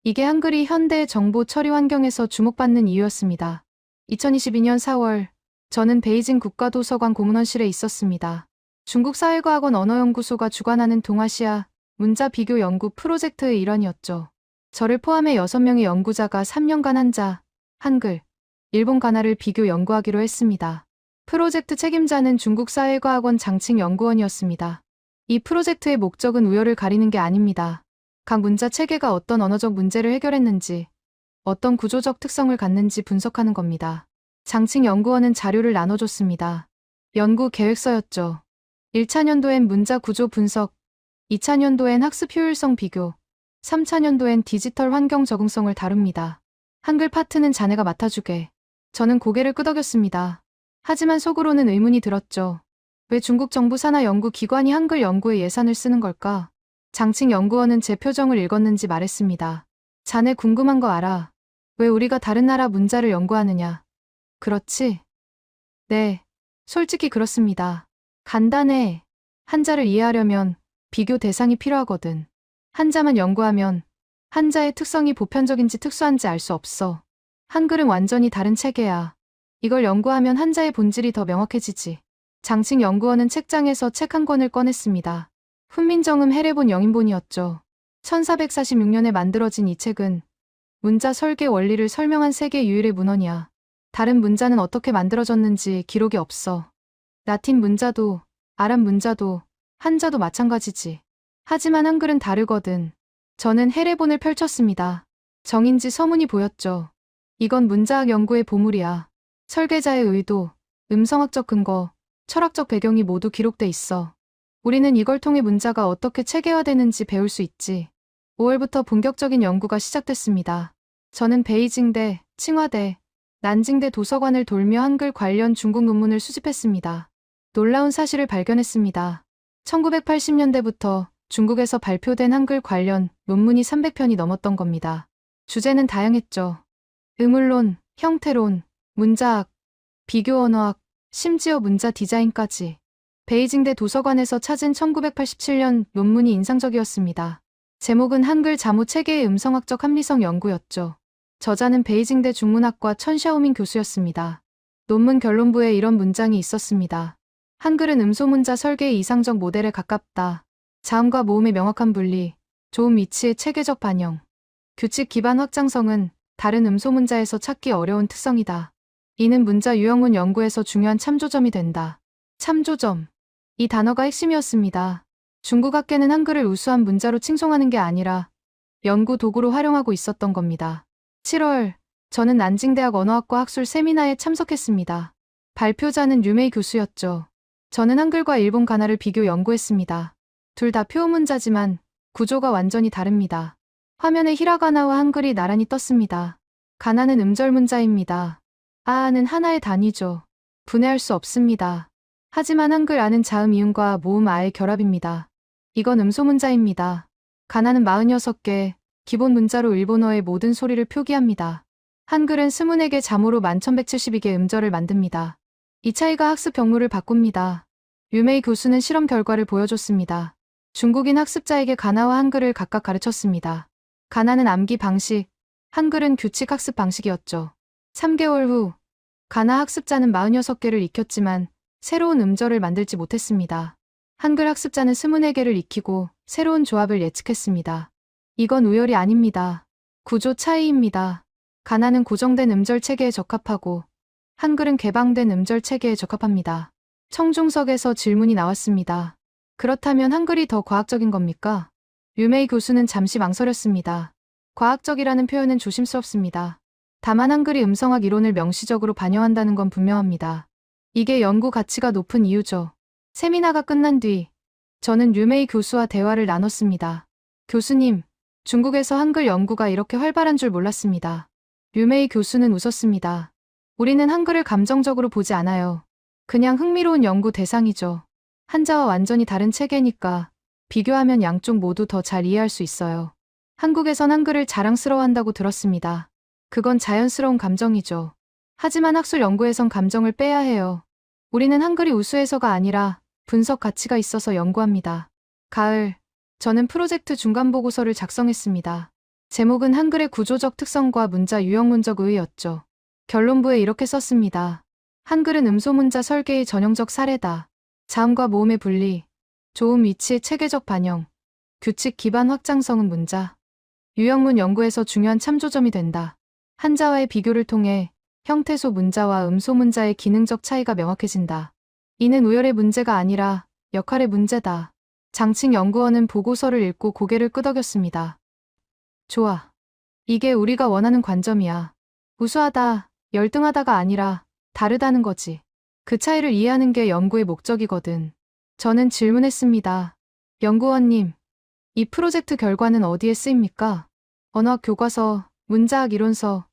이게 한글이 현대의 정보 처리 환경에서 주목받는 이유였습니다. 2022년 4월, 저는 베이징 국가도서관 공문원실에 있었습니다. 중국사회과학원 언어연구소가 주관하는 동아시아 문자 비교 연구 프로젝트의 일환이었죠. 저를 포함해 6명의 연구자가 3년간 한자, 한글, 일본 가나를 비교 연구하기로 했습니다. 프로젝트 책임자는 중국사회과학원 장칭 연구원이었습니다. 이 프로젝트의 목적은 우열을 가리는 게 아닙니다. 각 문자 체계가 어떤 언어적 문제를 해결했는지, 어떤 구조적 특성을 갖는지 분석하는 겁니다. 장칭 연구원은 자료를 나눠줬습니다. 연구 계획서였죠. 1차 년도엔 문자 구조 분석, 2차 년도엔 학습 효율성 비교, 3차 년도엔 디지털 환경 적응성을 다룹니다. 한글 파트는 자네가 맡아주게. 저는 고개를 끄덕였습니다. 하지만 속으로는 의문이 들었죠. 왜 중국 정부 산하 연구기관이 한글 연구에 예산을 쓰는 걸까? 장칭 연구원은 제 표정을 읽었는지 말했습니다. 자네 궁금한 거 알아. 왜 우리가 다른 나라 문자를 연구하느냐? 그렇지? 네, 솔직히 그렇습니다. 간단해. 한자를 이해하려면 비교 대상이 필요하거든. 한자만 연구하면 한자의 특성이 보편적인지 특수한지 알 수 없어. 한글은 완전히 다른 체계야. 이걸 연구하면 한자의 본질이 더 명확해지지. 장칭 연구원은 책장에서 책 한 권을 꺼냈습니다. 훈민정음 해례본 영인본이었죠. 1446년에 만들어진 이 책은 문자 설계 원리를 설명한 세계 유일의 문헌이야. 다른 문자는 어떻게 만들어졌는지 기록이 없어. 라틴 문자도, 아랍 문자도, 한자도 마찬가지지. 하지만 한글은 다르거든. 저는 해례본을 펼쳤습니다. 정인지 서문이 보였죠. 이건 문자학 연구의 보물이야. 설계자의 의도, 음성학적 근거, 철학적 배경이 모두 기록돼 있어. 우리는 이걸 통해 문자가 어떻게 체계화되는지 배울 수 있지. 5월부터 본격적인 연구가 시작됐습니다. 저는 베이징대, 칭화대, 난징대 도서관을 돌며 한글 관련 중국 논문을 수집했습니다. 놀라운 사실을 발견했습니다. 1980년대부터 중국에서 발표된 한글 관련 논문이 300편이 넘었던 겁니다. 주제는 다양했죠. 의문론, 형태론, 문자학, 비교 언어학, 심지어 문자 디자인까지. 베이징대 도서관에서 찾은 1987년 논문이 인상적이었습니다. 제목은 한글 자무 체계의 음성학적 합리성 연구였죠. 저자는 베이징대 중문학과 천샤오밍 교수였습니다. 논문 결론부에 이런 문장이 있었습니다. 한글은 음소문자 설계의 이상적 모델에 가깝다. 자음과 모음의 명확한 분리, 좋은 위치의 체계적 반영. 규칙 기반 확장성은 다른 음소문자에서 찾기 어려운 특성이다. 이는 문자 유형문 연구에서 중요한 참조점이 된다. 참조점. 이 단어가 핵심이었습니다. 중국 학계는 한글을 우수한 문자로 칭송하는 게 아니라 연구 도구로 활용하고 있었던 겁니다. 7월, 저는 난징대학 언어학과 학술 세미나에 참석했습니다. 발표자는 류메이 교수였죠. 저는 한글과 일본 가나를 비교 연구했습니다. 둘 다 표문자지만 구조가 완전히 다릅니다. 화면에 히라가나와 한글이 나란히 떴습니다. 가나는 음절 문자입니다. 아는 하나의 단위죠. 분해할 수 없습니다. 하지만 한글 아는 자음 이음과 모음 아의 결합입니다. 이건 음소문자입니다. 가나는 46개, 기본 문자로 일본어의 모든 소리를 표기합니다. 한글은 24개 자모로 1172개 음절을 만듭니다. 이 차이가 학습 경로를 바꿉니다. 류메이 교수는 실험 결과를 보여줬습니다. 중국인 학습자에게 가나와 한글을 각각 가르쳤습니다. 가나는 암기 방식, 한글은 규칙 학습 방식이었죠. 3개월 후 가나 학습자는 46개를 익혔지만 새로운 음절을 만들지 못했습니다. 한글 학습자는 24개를 익히고 새로운 조합을 예측했습니다. 이건 우열이 아닙니다. 구조 차이입니다. 가나는 고정된 음절 체계에 적합하고 한글은 개방된 음절 체계에 적합합니다. 청중석에서 질문이 나왔습니다. 그렇다면 한글이 더 과학적인 겁니까? 류메이 교수는 잠시 망설였습니다. 과학적이라는 표현은 조심스럽습니다. 다만 한글이 음성학 이론을 명시적으로 반영한다는 건 분명합니다. 이게 연구 가치가 높은 이유죠. 세미나가 끝난 뒤 저는 류메이 교수와 대화를 나눴습니다. 교수님, 중국에서 한글 연구가 이렇게 활발한 줄 몰랐습니다. 류메이 교수는 웃었습니다. 우리는 한글을 감정적으로 보지 않아요. 그냥 흥미로운 연구 대상이죠. 한자와 완전히 다른 체계니까 비교하면 양쪽 모두 더 잘 이해할 수 있어요. 한국에선 한글을 자랑스러워한다고 들었습니다. 그건 자연스러운 감정이죠. 하지만 학술 연구에선 감정을 빼야 해요. 우리는 한글이 우수해서가 아니라 분석 가치가 있어서 연구합니다. 가을, 저는 프로젝트 중간 보고서를 작성했습니다. 제목은 한글의 구조적 특성과 문자 유형 문적 의의였죠. 결론부에 이렇게 썼습니다. 한글은 음소문자 설계의 전형적 사례다. 자음과 모음의 분리, 조음 위치의 체계적 반영, 규칙 기반 확장성은 문자, 유형문 연구에서 중요한 참조점이 된다. 한자와의 비교를 통해 형태소 문자와 음소문자의 기능적 차이가 명확해진다. 이는 우열의 문제가 아니라 역할의 문제다. 장칭 연구원은 보고서를 읽고 고개를 끄덕였습니다. 좋아. 이게 우리가 원하는 관점이야. 우수하다, 열등하다가 아니라 다르다는 거지. 그 차이를 이해하는 게 연구의 목적이거든. 저는 질문했습니다. 연구원님, 이 프로젝트 결과는 어디에 쓰입니까? 언어학 교과서, 문자학 이론서,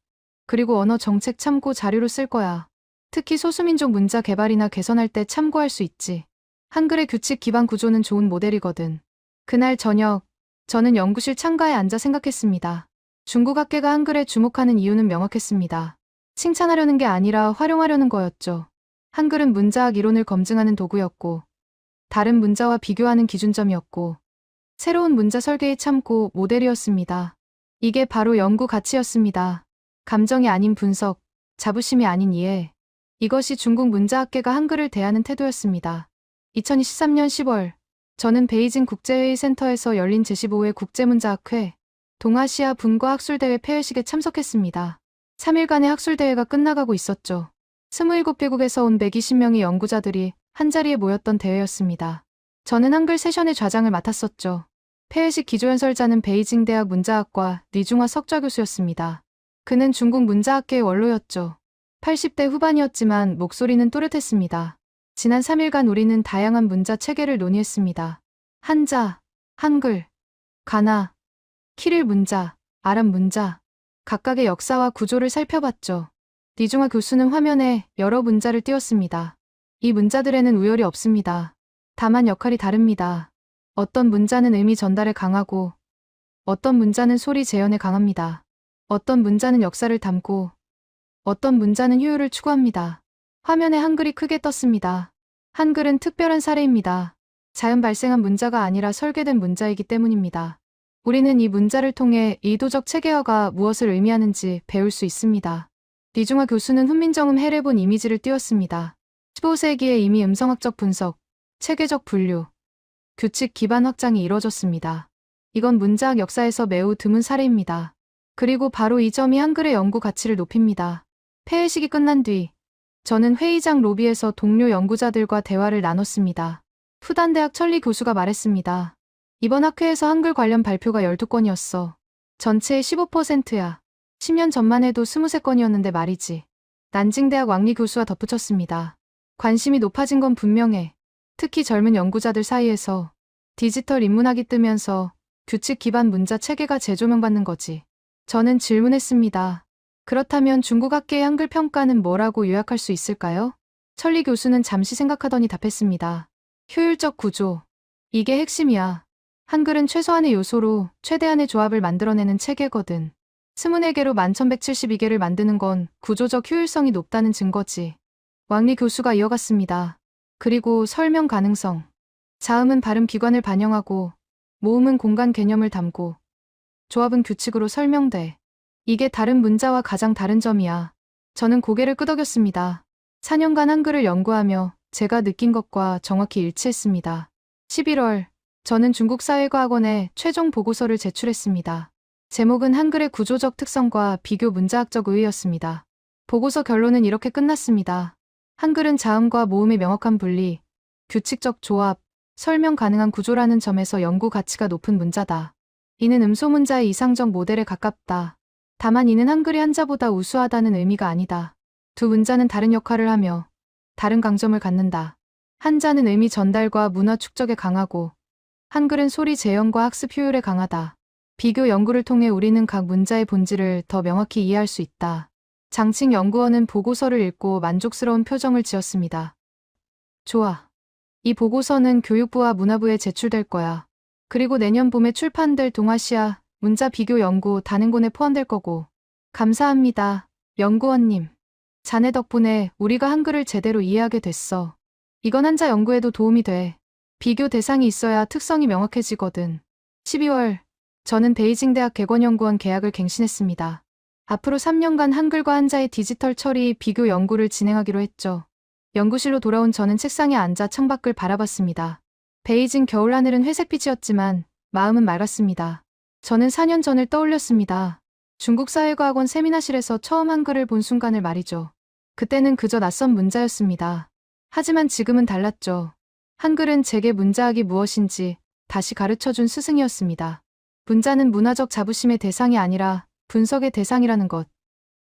그리고 언어 정책 참고 자료로 쓸 거야. 특히 소수민족 문자 개발이나 개선할 때 참고할 수 있지. 한글의 규칙 기반 구조는 좋은 모델이거든. 그날 저녁, 저는 연구실 창가에 앉아 생각했습니다. 중국 학계가 한글에 주목하는 이유는 명확했습니다. 칭찬하려는 게 아니라 활용하려는 거였죠. 한글은 문자학 이론을 검증하는 도구였고, 다른 문자와 비교하는 기준점이었고, 새로운 문자 설계의 참고 모델이었습니다. 이게 바로 연구 가치였습니다. 감정이 아닌 분석, 자부심이 아닌 이해. 이것이 중국 문자학계가 한글을 대하는 태도였습니다. 2023년 10월, 저는 베이징 국제회의 센터에서 열린 제15회 국제문자학회 동아시아 분과 학술대회 폐회식에 참석했습니다. 3일간의 학술대회가 끝나가고 있었죠. 27개국에서 온 120명의 연구자들이 한자리에 모였던 대회였습니다. 저는 한글 세션의 좌장을 맡았었죠. 폐회식 기조연설자는 베이징 대학 문자학과 리중화 석좌 교수였습니다. 그는 중국 문자학계의 원로였죠. 80대 후반이었지만 목소리는 또렷했습니다. 지난 3일간 우리는 다양한 문자 체계를 논의했습니다. 한자, 한글, 가나, 키릴 문자, 아랍 문자, 각각의 역사와 구조를 살펴봤죠. 리중화 교수는 화면에 여러 문자를 띄웠습니다. 이 문자들에는 우열이 없습니다. 다만 역할이 다릅니다. 어떤 문자는 의미 전달에 강하고, 어떤 문자는 소리 재현에 강합니다. 어떤 문자는 역사를 담고, 어떤 문자는 효율을 추구합니다. 화면에 한글이 크게 떴습니다. 한글은 특별한 사례입니다. 자연 발생한 문자가 아니라 설계된 문자이기 때문입니다. 우리는 이 문자를 통해 의도적 체계화가 무엇을 의미하는지 배울 수 있습니다. 리중화 교수는 훈민정음 해례본 이미지를 띄웠습니다. 15세기에 이미 음성학적 분석, 체계적 분류, 규칙 기반 확장이 이뤄졌습니다. 이건 문자학 역사에서 매우 드문 사례입니다. 그리고 바로 이 점이 한글의 연구 가치를 높입니다. 폐회식이 끝난 뒤 저는 회의장 로비에서 동료 연구자들과 대화를 나눴습니다. 푸단대학 천리 교수가 말했습니다. 이번 학회에서 한글 관련 발표가 12건이었어. 전체의 15%야. 10년 전만 해도 23건이었는데 말이지. 난징대학 왕리 교수가 덧붙였습니다. 관심이 높아진 건 분명해. 특히 젊은 연구자들 사이에서 디지털 인문학이 뜨면서 규칙 기반 문자 체계가 재조명받는 거지. 저는 질문했습니다. 그렇다면 중국 학계의 한글 평가는 뭐라고 요약할 수 있을까요? 천리 교수는 잠시 생각하더니 답했습니다. 효율적 구조. 이게 핵심이야. 한글은 최소한의 요소로 최대한의 조합을 만들어내는 체계거든. 24개로 1172개를 만드는 건 구조적 효율성이 높다는 증거지. 왕리 교수가 이어갔습니다. 그리고 설명 가능성. 자음은 발음 기관을 반영하고, 모음은 공간 개념을 담고, 조합은 규칙으로 설명돼. 이게 다른 문자와 가장 다른 점이야. 저는 고개를 끄덕였습니다. 4년간 한글을 연구하며 제가 느낀 것과 정확히 일치했습니다. 11월, 저는 중국사회과학원에 최종 보고서를 제출했습니다. 제목은 한글의 구조적 특성과 비교 문자학적 의의였습니다. 보고서 결론은 이렇게 끝났습니다. 한글은 자음과 모음의 명확한 분리, 규칙적 조합, 설명 가능한 구조라는 점에서 연구 가치가 높은 문자다. 이는 음소문자의 이상적 모델에 가깝다. 다만 이는 한글이 한자보다 우수하다는 의미가 아니다. 두 문자는 다른 역할을 하며 다른 강점을 갖는다. 한자는 의미 전달과 문화 축적에 강하고 한글은 소리 재현과 학습 효율에 강하다. 비교 연구를 통해 우리는 각 문자의 본질을 더 명확히 이해할 수 있다. 장칭 연구원은 보고서를 읽고 만족스러운 표정을 지었습니다. 좋아. 이 보고서는 교육부와 문화부에 제출될 거야. 그리고 내년 봄에 출판될 동아시아 문자 비교 연구 단행본에 포함될 거고. 감사합니다, 연구원님. 자네 덕분에 우리가 한글을 제대로 이해하게 됐어. 이건 한자 연구에도 도움이 돼. 비교 대상이 있어야 특성이 명확해지거든. 12월, 저는 베이징 대학 객원연구원 계약을 갱신했습니다. 앞으로 3년간 한글과 한자의 디지털 처리 비교 연구를 진행하기로 했죠. 연구실로 돌아온 저는 책상에 앉아 창밖을 바라봤습니다. 베이징 겨울하늘은 회색빛이었지만 마음은 맑았습니다. 저는 4년 전을 떠올렸습니다. 중국사회과학원 세미나실에서 처음 한글을 본 순간을 말이죠. 그때는 그저 낯선 문자였습니다. 하지만 지금은 달랐죠. 한글은 제게 문자학이 무엇인지 다시 가르쳐준 스승이었습니다. 문자는 문화적 자부심의 대상이 아니라 분석의 대상이라는 것.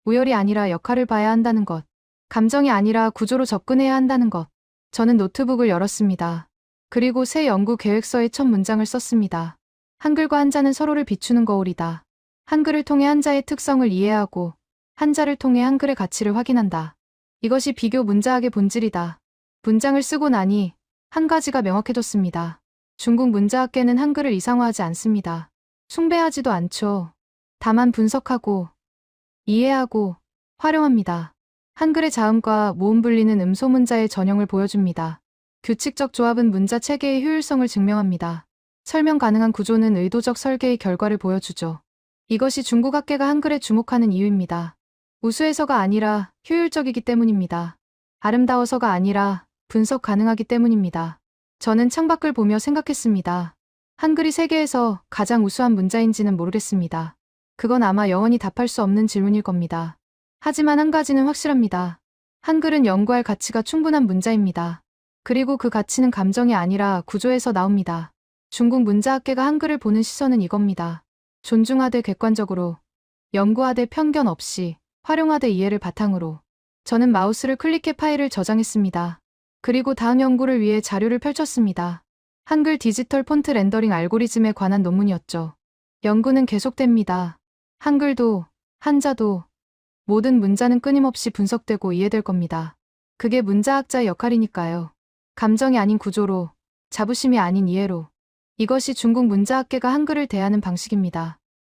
우열이 아니라 역할을 봐야 한다는 것. 감정이 아니라 구조로 접근해야 한다는 것. 저는 노트북을 열었습니다. 그리고 새 연구 계획서의 첫 문장을 썼습니다. 한글과 한자는 서로를 비추는 거울이다. 한글을 통해 한자의 특성을 이해하고 한자를 통해 한글의 가치를 확인한다. 이것이 비교 문자학의 본질이다. 문장을 쓰고 나니 한 가지가 명확해졌습니다. 중국 문자학계는 한글을 이상화하지 않습니다. 숭배하지도 않죠. 다만 분석하고 이해하고 활용합니다. 한글의 자음과 모음 분리는 음소문자의 전형을 보여줍니다. 규칙적 조합은 문자 체계의 효율성을 증명합니다. 설명 가능한 구조는 의도적 설계의 결과를 보여주죠. 이것이 중국 학계가 한글에 주목하는 이유입니다. 우수해서가 아니라 효율적이기 때문입니다. 아름다워서가 아니라 분석 가능하기 때문입니다. 저는 창밖을 보며 생각했습니다. 한글이 세계에서 가장 우수한 문자인지는 모르겠습니다. 그건 아마 영원히 답할 수 없는 질문일 겁니다. 하지만 한 가지는 확실합니다. 한글은 연구할 가치가 충분한 문자입니다. 그리고 그 가치는 감정이 아니라 구조에서 나옵니다. 중국 문자학계가 한글을 보는 시선은 이겁니다. 존중하되 객관적으로, 연구하되 편견 없이, 활용하되 이해를 바탕으로. 저는 마우스를 클릭해 파일을 저장했습니다. 그리고 다음 연구를 위해 자료를 펼쳤습니다. 한글 디지털 폰트 렌더링 알고리즘에 관한 논문이었죠. 연구는 계속됩니다. 한글도, 한자도, 모든 문자는 끊임없이 분석되고 이해될 겁니다. 그게 문자학자의 역할이니까요. 감정이 아닌 구조로, 자부심이 아닌 이해로. 이것이 중국 문자학계가 한글을 대하는 방식입니다.